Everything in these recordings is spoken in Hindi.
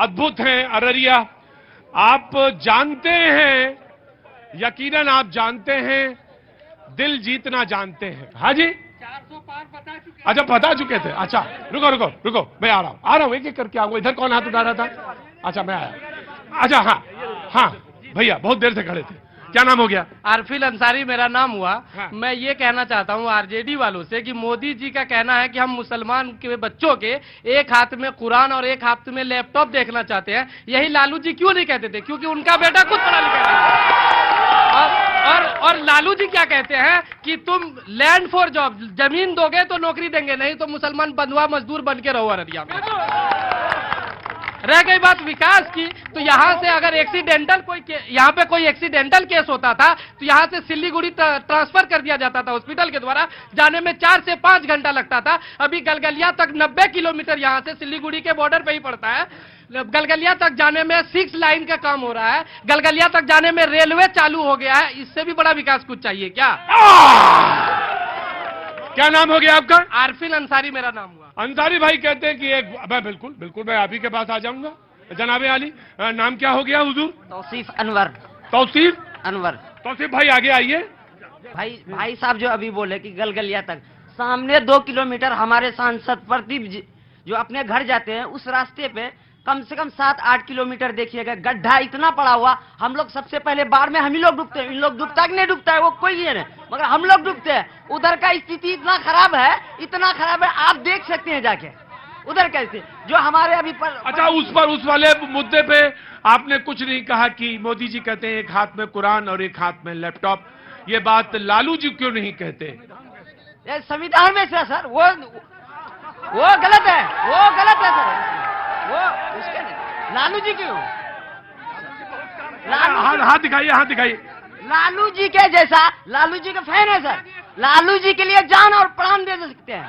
अद्भुत हैं अररिया। आप जानते हैं, यकीनन आप जानते हैं, दिल जीतना जानते हैं। हाँ जी, 400 पार बता चुके। अच्छा बता चुके थे। अच्छा रुको रुको रुको, मैं आ रहा हूं एक एक करके आऊंगा। इधर कौन हाथ उठा रहा था? अच्छा मैं आया। अच्छा हाँ हाँ भैया, बहुत देर से खड़े थे। क्या नाम हो गया? आरफिल अंसारी मेरा नाम हुआ। हाँ। मैं ये कहना चाहता हूँ आरजेडी वालों से कि मोदी जी का कहना है कि हम मुसलमान के बच्चों के एक हाथ में कुरान और एक हाथ में लैपटॉप देखना चाहते हैं। यही लालू जी क्यों नहीं कहते थे? क्योंकि उनका बेटा खुद पढ़ा लिखा है। और लालू जी क्या कहते हैं कि तुम लैंड फॉर जॉब, जमीन दोगे तो नौकरी देंगे, नहीं तो मुसलमान बंधुआ मजदूर बन के रहो अररिया में। रह गई बात विकास की, तो यहाँ से अगर एक्सीडेंटल यहाँ पे कोई एक्सीडेंटल केस होता था तो यहाँ से सिल्लीगुड़ी ट्रांसफर कर दिया जाता था हॉस्पिटल के द्वारा। जाने में 4 से 5 घंटा लगता था। अभी गलगलिया तक 90 किलोमीटर यहाँ से सिल्लीगुड़ी के बॉर्डर पे ही पड़ता है। गलगलिया तक जाने में 6 लाइन का काम हो रहा है। गलगलिया तक जाने में रेलवे चालू हो गया है। इससे भी बड़ा विकास कुछ चाहिए क्या? क्या नाम हो गया आपका? आरफिल अंसारी मेरा नाम हुआ। अंसारी भाई कहते हैं कि एक बिल्कुल बिल्कुल मैं आप ही के पास आ जाऊंगा। जनाबे आली, नाम क्या हो गया हुजूर? तौसीफ अनवर। तौसीफ अनवर। तौसीफ भाई आगे आइए। भाई साहब जो अभी बोले कि गलगलिया तक सामने 2 किलोमीटर हमारे सांसद प्रदीप जी जो अपने घर जाते हैं, उस रास्ते पे कम से कम 7-8 किलोमीटर देखिएगा गड्ढा इतना पड़ा हुआ। हम लोग सबसे पहले बाढ़ में हम ही लोग डूबते हैं। इन लोग डूबता कि नहीं डूबता है वो कोई ये नहीं, मगर हम लोग डूबते हैं। उधर का स्थिति इतना खराब है, इतना खराब है, आप देख सकते हैं जाके उधर कैसे जो हमारे अभी अच्छा उस वाले मुद्दे पे आपने कुछ नहीं कहा कि मोदी जी कहते हैं एक हाथ में कुरान और एक हाथ में लैपटॉप। ये बात लालू जी क्यों नहीं कहते? संविधान में से सर वो गलत है, वो गलत है सर। वो उसके नहीं, लालू जी क्यों? हाथ दिखाइए, हाथ दिखाइए। लालू जी के जैसा, लालू जी का फैन है सर। लालू जी के लिए जान और प्राण दे सकते हैं।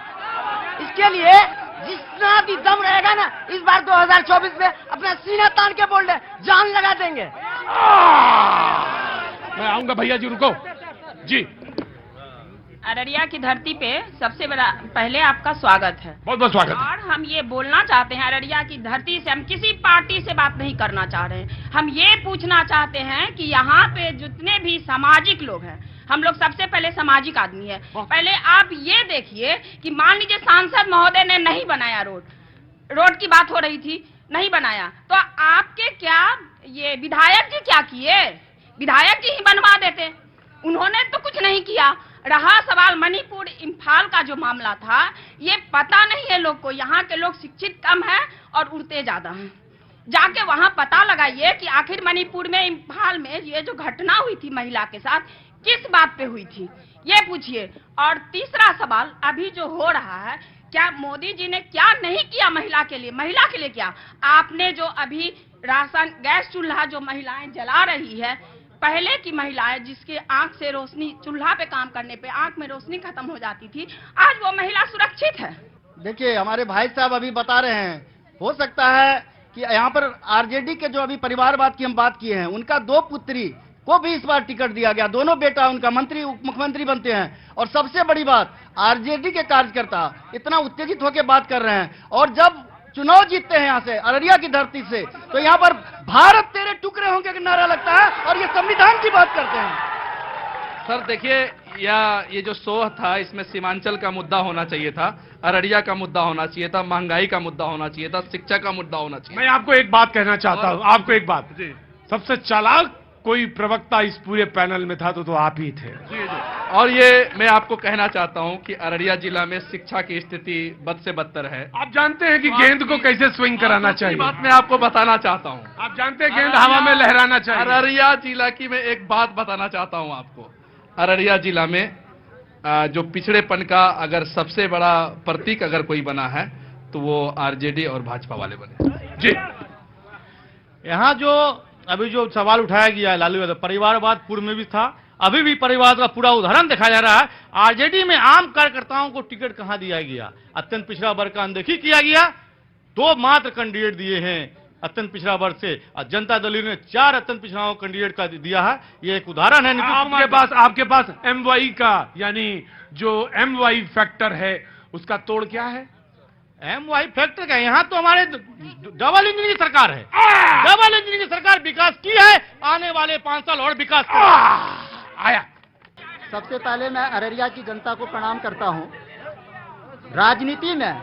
इसके लिए जितना भी दम रहेगा ना, इस बार 2024 में अपना सीना तान के बोल रहे जान लगा देंगे। मैं आऊंगा भैया जी, रुको जी। अररिया की धरती पे सबसे बड़ा पहले आपका स्वागत है। बहुत बहुत स्वागत है। और हम ये बोलना चाहते हैं, अररिया की धरती से हम किसी पार्टी से बात नहीं करना चाह रहे हैं। हम ये पूछना चाहते हैं कि यहाँ पे जितने भी सामाजिक लोग हैं, हम लोग सबसे पहले सामाजिक आदमी है। पहले आप ये देखिए कि मान लीजिए सांसद महोदय ने नहीं बनाया रोड की बात हो रही थी, नहीं बनाया, तो आपके क्या ये विधायक जी क्या किए? विधायक जी ही बनवा देते, उन्होंने तो कुछ नहीं किया। रहा सवाल मणिपुर इम्फाल का जो मामला था, ये पता नहीं है लोग को। यहाँ के लोग शिक्षित कम है और उड़ते ज्यादा हैं। जाके वहाँ पता लगाइए कि आखिर मणिपुर में इम्फाल में ये जो घटना हुई थी महिला के साथ, किस बात पे हुई थी, ये पूछिए। और तीसरा सवाल अभी जो हो रहा है, क्या मोदी जी ने क्या नहीं किया महिला के लिए? महिला के लिए क्या आपने जो अभी राशन गैस चूल्हा जो महिलाएं जला रही है, पहले की महिलाएं जिसके आंख से रोशनी, चूल्हा पे काम करने पे आंख में रोशनी खत्म हो जाती थी, आज वो महिला सुरक्षित है। देखिए हमारे भाई साहब अभी बता रहे हैं, हो सकता है कि यहाँ पर आरजेडी के जो अभी परिवारवाद की हम बात किए हैं, उनका 2 पुत्री को भी इस बार टिकट दिया गया। दोनों बेटा उनका मंत्री उप मुख्यमंत्री बनते हैं। और सबसे बड़ी बात, आरजेडी के कार्यकर्ता इतना उत्तेजित होकर बात कर रहे हैं, और जब चुनाव जीतते हैं यहाँ से अररिया की धरती से, तो यहाँ पर भारत तेरे टुकड़े होंगे का नारा लगता है और ये संविधान की बात करते हैं। सर देखिए, ये जो शो था, इसमें सीमांचल का मुद्दा होना चाहिए था, अररिया का मुद्दा होना चाहिए था, महंगाई का मुद्दा होना चाहिए था, शिक्षा का मुद्दा होना चाहिए। मैं आपको एक बात कहना चाहता हूँ, आपको एक बात। सबसे चालाक कोई प्रवक्ता इस पूरे पैनल में था तो आप ही थे। जी। और ये मैं आपको कहना चाहता हूं कि अररिया जिला में शिक्षा की स्थिति बद से बदतर है। आप जानते हैं कि गेंद को कैसे स्विंग कराना चाहिए। बात मैं आपको बताना चाहता हूं। आप जानते हैं गेंद हवा में लहराना चाहिए। अररिया जिला की मैं एक बात बताना चाहता हूं आपको। अररिया जिला में जो पिछड़ेपन का अगर सबसे बड़ा प्रतीक अगर कोई बना है तो वो आरजेडी और भाजपा वाले बने। जी, यहाँ जो अभी जो सवाल उठाया गया है लालू यादव, परिवारवाद पूर्व में भी था, अभी भी परिवार का पूरा उदाहरण दिखाया जा रहा है। आरजेडी में आम कार्यकर्ताओं को टिकट कहां दिया गया? अत्यंत पिछड़ा वर्ग का अनदेखी किया गया। 2 मात्र कैंडिडेट दिए हैं अत्यंत पिछड़ा वर्ग से, और जनता दल ने 4 अत्यंत पिछड़ा कैंडिडेट का दिया है। ये एक उदाहरण है। आपके पास MY का, यानी जो MY फैक्टर है, उसका तोड़ क्या है? MY फैक्टर का यहाँ तो हमारे डबल इंजन की सरकार है, डबल इंजन की सरकार विकास की है, आने वाले 5 साल और विकास आया। सबसे पहले मैं अररिया की जनता को प्रणाम करता हूं। राजनीति में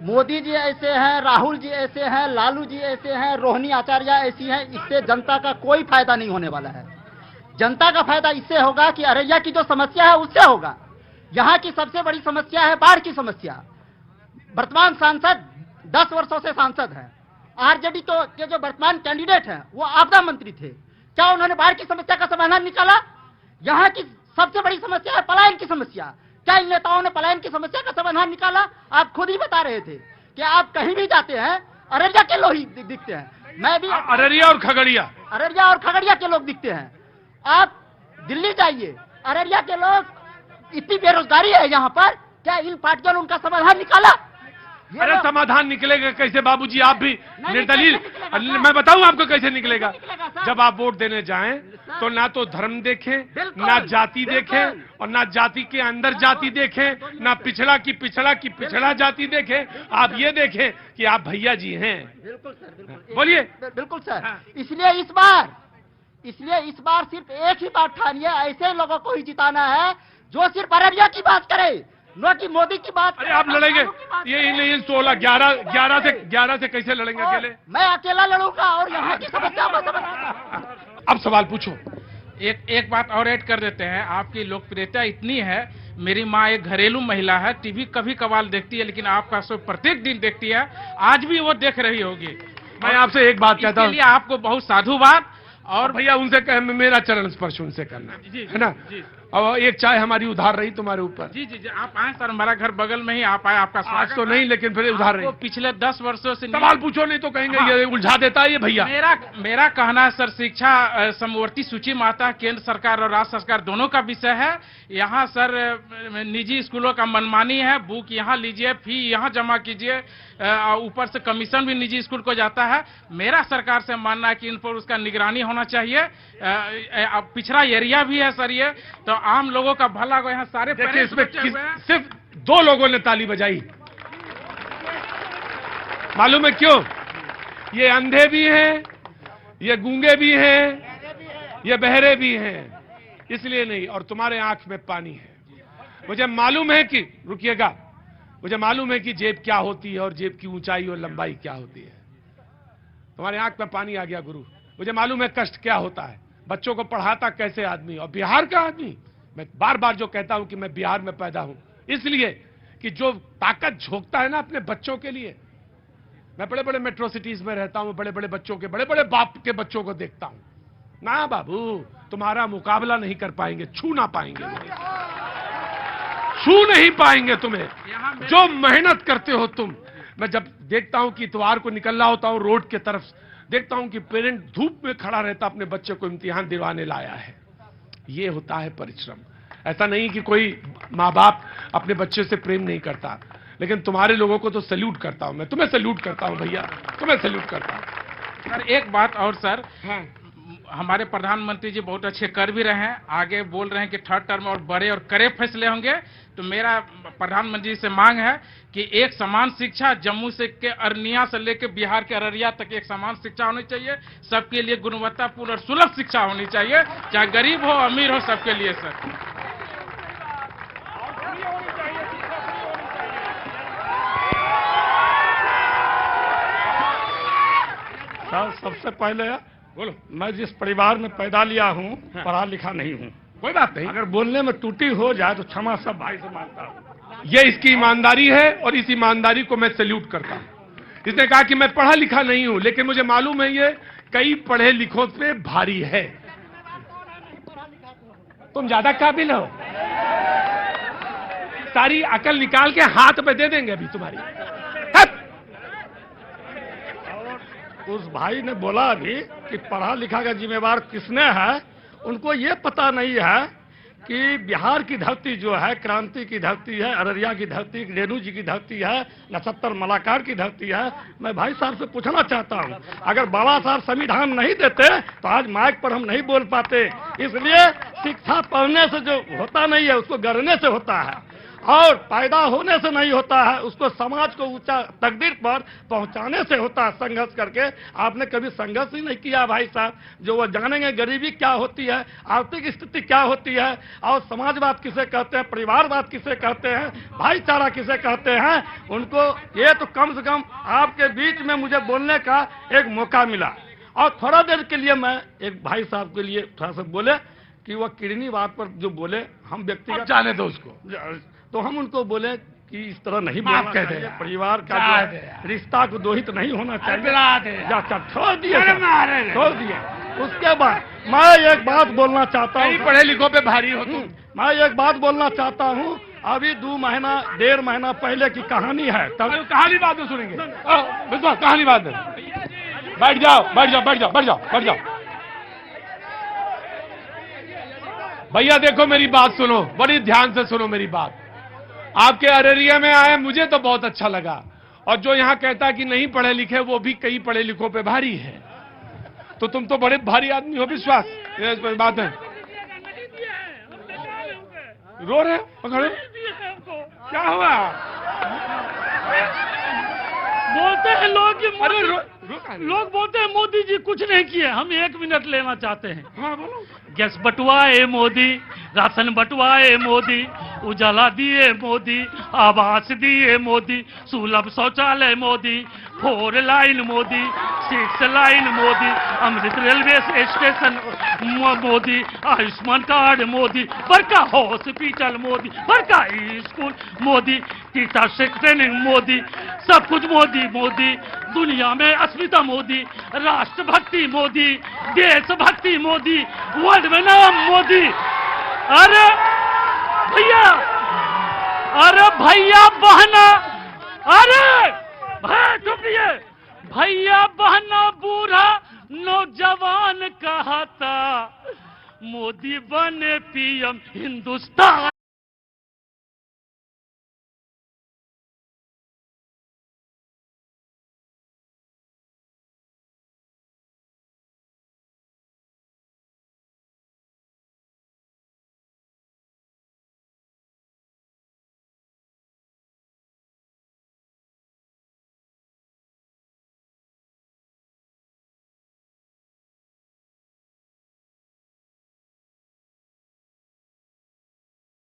मोदी जी ऐसे हैं, राहुल जी ऐसे हैं, लालू जी ऐसे हैं, रोहिणी आचार्य ऐसी हैं, इससे जनता का कोई फायदा नहीं होने वाला है। जनता का फायदा इससे होगा कि अररिया की जो समस्या है उससे होगा। यहाँ की सबसे बड़ी समस्या है बाढ़ की समस्या। वर्तमान सांसद 10 वर्षों से सांसद हैं। आरजेडी तो के जो वर्तमान कैंडिडेट हैं वो आपदा मंत्री थे, क्या उन्होंने बाढ़ की समस्या का समाधान निकाला? यहाँ की सबसे बड़ी समस्या है पलायन की समस्या, क्या इन नेताओं ने पलायन की समस्या का समाधान निकाला? आप खुद ही बता रहे थे कि आप कहीं भी जाते हैं अररिया के लोग ही दिखते हैं। मैं भी अररिया और खगड़िया के लोग दिखते हैं। आप दिल्ली जाइए, अररिया के लोग, इतनी बेरोजगारी है यहाँ पर, क्या इन पार्टियों ने उनका समाधान निकाला? अरे समाधान निकलेगा कैसे बाबूजी? आप भी निर्दलीय। मैं बताऊं आपको कैसे निकलेगा। जब आप वोट देने जाएं तो ना तो धर्म देखें, ना जाति देखें, और ना जाति के अंदर जाति देखें, ना पिछड़ा की पिछड़ा जाति देखें। आप ये देखें कि आप भैया जी हैं। बिल्कुल सर, बिल्कुल बोलिए। बिल्कुल सर। इसलिए इस बार सिर्फ एक ही बात ठानिए, ऐसे लोगों को ही जिताना है जो सिर्फ अररिया की बात करे, न कि मोदी की बात। अरे आप लड़ेंगे ये नहीं 11 से कैसे लड़ेंगे अकेले? मैं अकेला लड़ूंगा और यहाँ की समस्या को समझाऊंगा। अब सवाल पूछो। एक बात और ऐड कर देते हैं, आपकी लोकप्रियता इतनी है, मेरी माँ एक घरेलू महिला है, टीवी कभी कभार देखती है, लेकिन आपका शो प्रत्येक दिन देखती है, आज भी वो देख रही होगी। मैं आपसे एक बात कहता हूँ, इसके लिए आपको बहुत साधुवाद। और भैया उनसे कह, मेरा चरण स्पर्श उनसे करना है ना। और एक चाय हमारी उधार रही तुम्हारे ऊपर। जी जी जी, आप आए सर, हमारा घर बगल में ही, आप आए, आपका स्वागत। आज तो नहीं, लेकिन फिर उधार रही। पिछले 10 वर्षों से सवाल पूछो, नहीं तो कहेंगे ये उलझा देता है ये भैया। मेरा कहना है सर, शिक्षा समवर्ती सूची माता केंद्र सरकार और राज्य सरकार दोनों का विषय है। यहाँ सर निजी स्कूलों का मनमानी है, बुक यहाँ लीजिए, फी यहाँ जमा कीजिए, ऊपर से कमीशन भी निजी स्कूल को जाता है। मेरा सरकार से मानना है कि इन पर उसका निगरानी होना चाहिए। पिछड़ा एरिया भी है सर ये, तो आम लोगों का भला को यहाँ सारे देखिए इसमें सिर्फ 2 लोगों ने ताली बजाई, मालूम है क्यों? ये अंधे भी हैं, ये गूंगे भी हैं, ये बहरे भी हैं, इसलिए नहीं। और तुम्हारे आंख में पानी है। मुझे मालूम है कि, रुकिएगा, मुझे मालूम है कि जेब क्या होती है और जेब की ऊंचाई और लंबाई क्या होती है। तुम्हारे आंख में पानी आ गया गुरु। मुझे मालूम है कष्ट क्या होता है, बच्चों को पढ़ाता कैसे आदमी, और बिहार का आदमी। मैं बार बार जो कहता हूं कि मैं बिहार में पैदा हूं, इसलिए कि जो ताकत झोंकता है ना अपने बच्चों के लिए। मैं बड़े बड़े मेट्रो सिटीज में रहता हूं, बड़े बड़े बच्चों के, बड़े बड़े बाप के बच्चों को देखता हूं ना। बाबू तुम्हारा मुकाबला नहीं कर पाएंगे, छू ना पाएंगे, छू नहीं पाएंगे तुम्हें, जो मेहनत करते हो तुम। मैं जब देखता हूं कि इतवार को निकल रहा होता हूं रोड की तरफ, देखता हूं कि पेरेंट धूप में खड़ा रहता अपने बच्चे को इम्तिहान दिलवाने लाया है। ये होता है परिश्रम। ऐसा नहीं कि कोई माँ बाप अपने बच्चे से प्रेम नहीं करता, लेकिन तुम्हारे लोगों को तो सैल्यूट करता हूं मैं। तुम्हें सैल्यूट करता हूं भैया, तुम्हें सैल्यूट करता हूं। सर एक बात और सर, हमारे प्रधानमंत्री जी बहुत अच्छे कर भी रहे हैं, आगे बोल रहे हैं कि 3rd टर्म और बड़े और कड़े फैसले होंगे। तो मेरा प्रधानमंत्री से मांग है कि एक समान शिक्षा, जम्मू से के अरनिया से लेकर बिहार के अररिया तक एक समान शिक्षा होनी चाहिए। सबके लिए गुणवत्तापूर्ण और सुलभ शिक्षा होनी चाहिए, चाहे गरीब हो अमीर हो, सबके लिए सर। सबसे पहले बोलो, मैं जिस परिवार में पैदा लिया हूँ, पढ़ा लिखा नहीं हूँ। कोई बात नहीं, अगर बोलने में त्रुटि हो जाए तो क्षमा सब भाई से मांगता हूँ। ये इसकी ईमानदारी है और इस ईमानदारी को मैं सैल्यूट करता हूं। इसने कहा कि मैं पढ़ा लिखा नहीं हूं, लेकिन मुझे मालूम है ये कई पढ़े लिखों पे भारी है। तुम ज्यादा काबिल हो, सारी अकल निकाल के हाथ पे दे देंगे अभी तुम्हारी। उस भाई ने बोला अभी कि पढ़ा लिखा का जिम्मेवार किसने है। उनको ये पता नहीं है कि बिहार की धरती जो है क्रांति की धरती है, अररिया की धरती, रेणु जी की धरती है, नक्षत्र मलाकार की धरती है। मैं भाई साहब से पूछना चाहता हूं, अगर बाबा साहब संविधान नहीं देते तो आज माइक पर हम नहीं बोल पाते। इसलिए शिक्षा पढ़ने से जो होता नहीं है उसको गढ़ने से होता है। और पैदा होने से नहीं होता है, उसको समाज को ऊंचा तकदीर पर पहुंचाने से होता है संघर्ष करके। आपने कभी संघर्ष ही नहीं किया भाई साहब, जो वो जानेंगे गरीबी क्या होती है, आर्थिक स्थिति क्या होती है, और समाजवाद किसे कहते हैं, परिवारवाद किसे कहते हैं, भाईचारा किसे कहते हैं, उनको ये तो कम से कम आपके बीच में मुझे बोलने का एक मौका मिला। और थोड़ा देर के लिए मैं एक भाई साहब के लिए थोड़ा सा बोले कि वह किडनी बात पर जो बोले, हम व्यक्तिगत जाने दो उसको, तो हम उनको बोले कि इस तरह नहीं माफ बोलना कर दे चाहिए, यार। परिवार का जा जो दे यार। रिश्ता को दोहित नहीं होना चाहिए। पिला दे यार। जा चल, छोड़ दिए अरे सब, मारे रे। छोड़ दिए। उसके बाद मैं एक बात बोलना चाहता कहीं हूँ, पढ़े लिखो पे भारी हो तुम। मैं एक बात बोलना चाहता हूँ। अभी 1.5 महीना पहले की कहानी है। तब कहानी बाद में सुनेंगे, कहानी बाद में। बैठ जाओ, बैठ जाओ, बैठ जाओ, बैठ जाओ, बैठ जाओ। भैया देखो मेरी बात सुनो, बड़ी ध्यान से सुनो मेरी बात। आपके अररिया में आए, मुझे तो बहुत अच्छा लगा। और जो यहाँ कहता है कि नहीं पढ़े लिखे, वो भी कई पढ़े लिखों पे भारी है। तो तुम तो बड़े भारी आदमी हो, विश्वास, ये बात है। रो रहे हो, पकड़ो, क्या हुआ? बोलते हैं लोग कि अरे लोग बोलते हैं मोदी जी कुछ नहीं किए। हम 1 मिनट लेना चाहते हैं। हाँ बोलो। गैस बंटवाए मोदी, राशन बंटवाए मोदी, उजाला दिए मोदी, आवास दिए मोदी, सुलभ शौचालय मोदी, 4 लाइन मोदी, 6 लाइन मोदी, अमृत railway station Modi, Ayushman card Modi, बड़का हॉस्पिटल मोदी, बड़का school Modi, teacher training Modi, सब कुछ मोदी मोदी। दुनिया में अस्मिता मोदी, राष्ट्रभक्ति मोदी, देशभक्ति मोदी, वर्ल्ड में नाम मोदी। अरे भैया, अरे भैया बहना, अरे भाई चुपिए, भैया बहना बूढ़ा नौजवान कहता मोदी बने पीएम हिंदुस्तान।